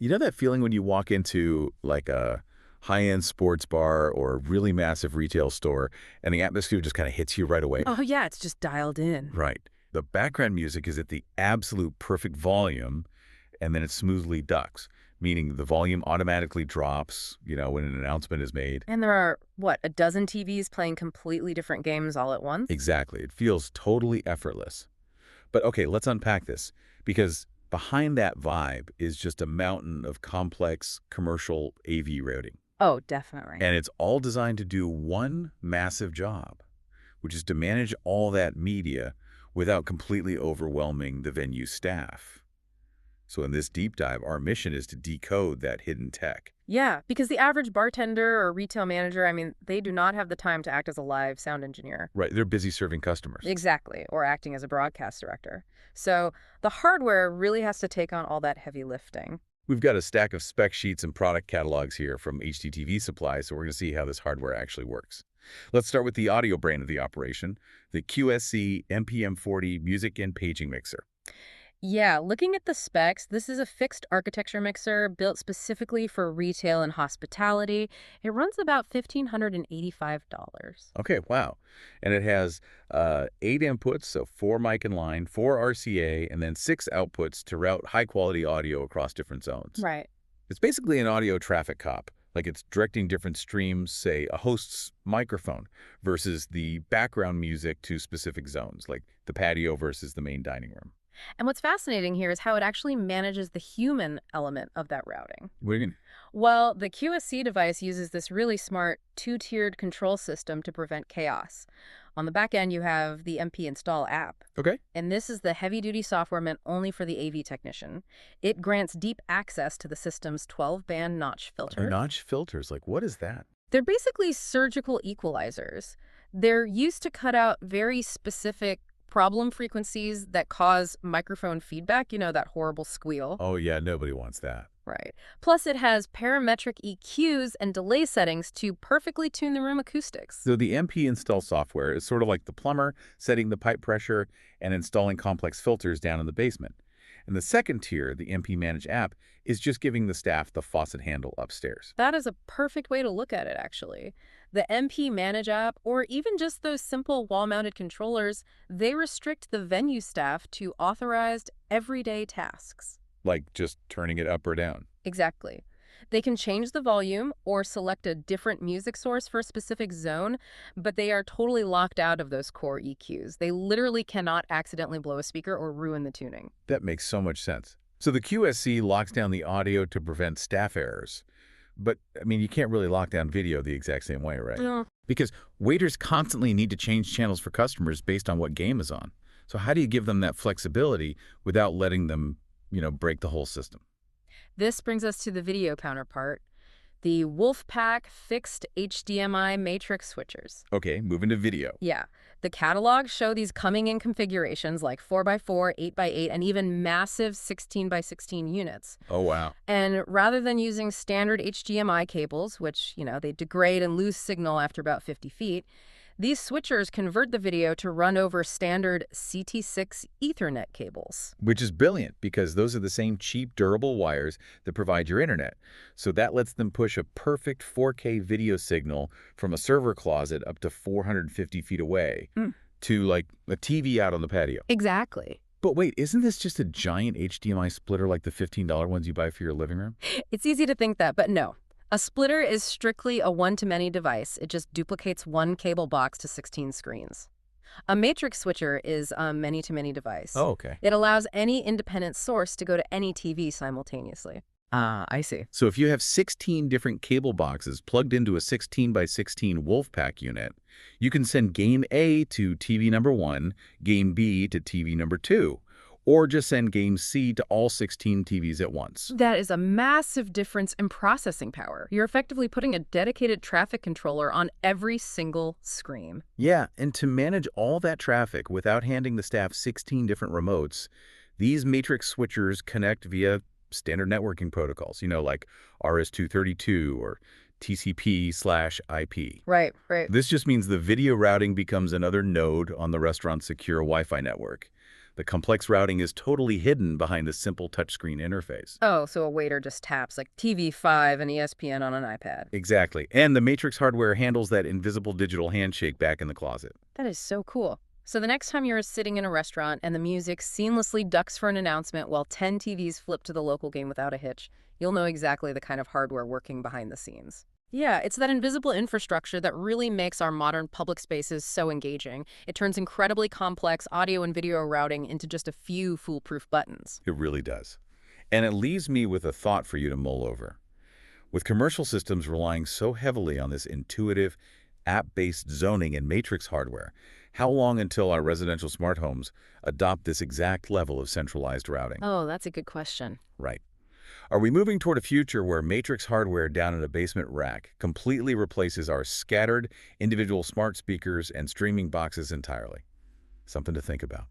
You know that feeling when you walk into like a high-end sports bar or a really massive retail store and the atmosphere just kind of hits you right away? Oh, yeah, it's just dialed in. Right. The background music is at the absolute perfect volume, and then it smoothly ducks, meaning the volume automatically drops, when an announcement is made. And there are, what, a dozen TVs playing completely different games all at once? Exactly. It feels totally effortless. But okay, let's unpack this, because behind that vibe is just a mountain of complex commercial AV routing. Oh, definitely. And it's all designed to do one massive job, which is to manage all that media without completely overwhelming the venue staff. So in this deep dive, our mission is to decode that hidden tech. Yeah, because the average bartender or retail manager, I mean, they do not have the time to act as a live sound engineer. Right, they're busy serving customers. Exactly, or acting as a broadcast director. So the hardware really has to take on all that heavy lifting. We've got a stack of spec sheets and product catalogs here from HDTVSupply, so we're going to see how this hardware actually works. Let's start with the audio brain of the operation, the QSC MP-M40 music and paging mixer. Yeah, looking at the specs, this is a fixed architecture mixer built specifically for retail and hospitality. It runs about $1,585. Okay, wow. And it has 8 inputs, so 4 mic in line, 4 RCA, and then 6 outputs to route high-quality audio across different zones. Right. It's basically an audio traffic cop, like it's directing different streams, say a host's microphone, versus the background music to specific zones, like the patio versus the main dining room. And what's fascinating here is how it actually manages the human element of that routing. What do you mean? Well, the QSC device uses this really smart two-tiered control system to prevent chaos. On the back end, you have the MP Install app. Okay. And this is the heavy-duty software meant only for the AV technician. It grants deep access to the system's 12-band notch filter. Notch filters, like what is that? They're basically surgical equalizers. They're used to cut out very specific problem frequencies that cause microphone feedback, that horrible squeal. Oh yeah, nobody wants that. Right. Plus, it has parametric EQs and delay settings to perfectly tune the room acoustics. So the MP install software is sort of like the plumber setting the pipe pressure and installing complex filters down in the basement. And the second tier, the MP Manage app, is just giving the staff the faucet handle upstairs. That is a perfect way to look at it, actually. The MP Manage app, or even just those simple wall-mounted controllers, they restrict the venue staff to authorized, everyday tasks. Like just turning it up or down. Exactly. They can change the volume or select a different music source for a specific zone, but they are totally locked out of those core EQs. They literally cannot accidentally blow a speaker or ruin the tuning. That makes so much sense. So the QSC locks down the audio to prevent staff errors. But, I mean, you can't really lock down video the exact same way, right? No. Because waiters constantly need to change channels for customers based on what game is on. So how do you give them that flexibility without letting them, break the whole system? This brings us to the video counterpart, the Wolfpack fixed HDMI matrix switchers. Okay, moving to video. Yeah, the catalogs show these coming in configurations like 4x4, 8x8, and even massive 16x16 units. Oh, wow. And rather than using standard HDMI cables, which, they degrade and lose signal after about 50 feet, these switchers convert the video to run over standard CT6 Ethernet cables. Which is brilliant because those are the same cheap, durable wires that provide your internet. So that lets them push a perfect 4K video signal from a server closet up to 450 feet away to like a TV out on the patio. Exactly. But wait, isn't this just a giant HDMI splitter like the $15 ones you buy for your living room? It's easy to think that, but no. A splitter is strictly a one-to-many device. It just duplicates one cable box to 16 screens. A matrix switcher is a many-to-many device. Oh, okay. It allows any independent source to go to any TV simultaneously. Ah, I see. So if you have 16 different cable boxes plugged into a 16x16 Wolfpack unit, you can send game A to TV number 1, game B to TV number 2, or just send game C to all 16 TVs at once. That is a massive difference in processing power. You're effectively putting a dedicated traffic controller on every single screen. Yeah, and to manage all that traffic without handing the staff 16 different remotes, these matrix switchers connect via standard networking protocols, like RS-232 or TCP/IP. Right. This just means the video routing becomes another node on the restaurant's secure Wi-Fi network. The complex routing is totally hidden behind the simple touchscreen interface. Oh, so a waiter just taps like TV5 and ESPN on an iPad. Exactly. And the Matrix hardware handles that invisible digital handshake back in the closet. That is so cool. So the next time you're sitting in a restaurant and the music seamlessly ducks for an announcement while 10 TVs flip to the local game without a hitch, you'll know exactly the kind of hardware working behind the scenes. Yeah, it's that invisible infrastructure that really makes our modern public spaces so engaging. It turns incredibly complex audio and video routing into just a few foolproof buttons. It really does. And it leaves me with a thought for you to mull over. With commercial systems relying so heavily on this intuitive, app-based zoning and matrix hardware, how long until our residential smart homes adopt this exact level of centralized routing? Oh, that's a good question. Right. Are we moving toward a future where matrix hardware down in a basement rack completely replaces our scattered individual smart speakers and streaming boxes entirely? Something to think about.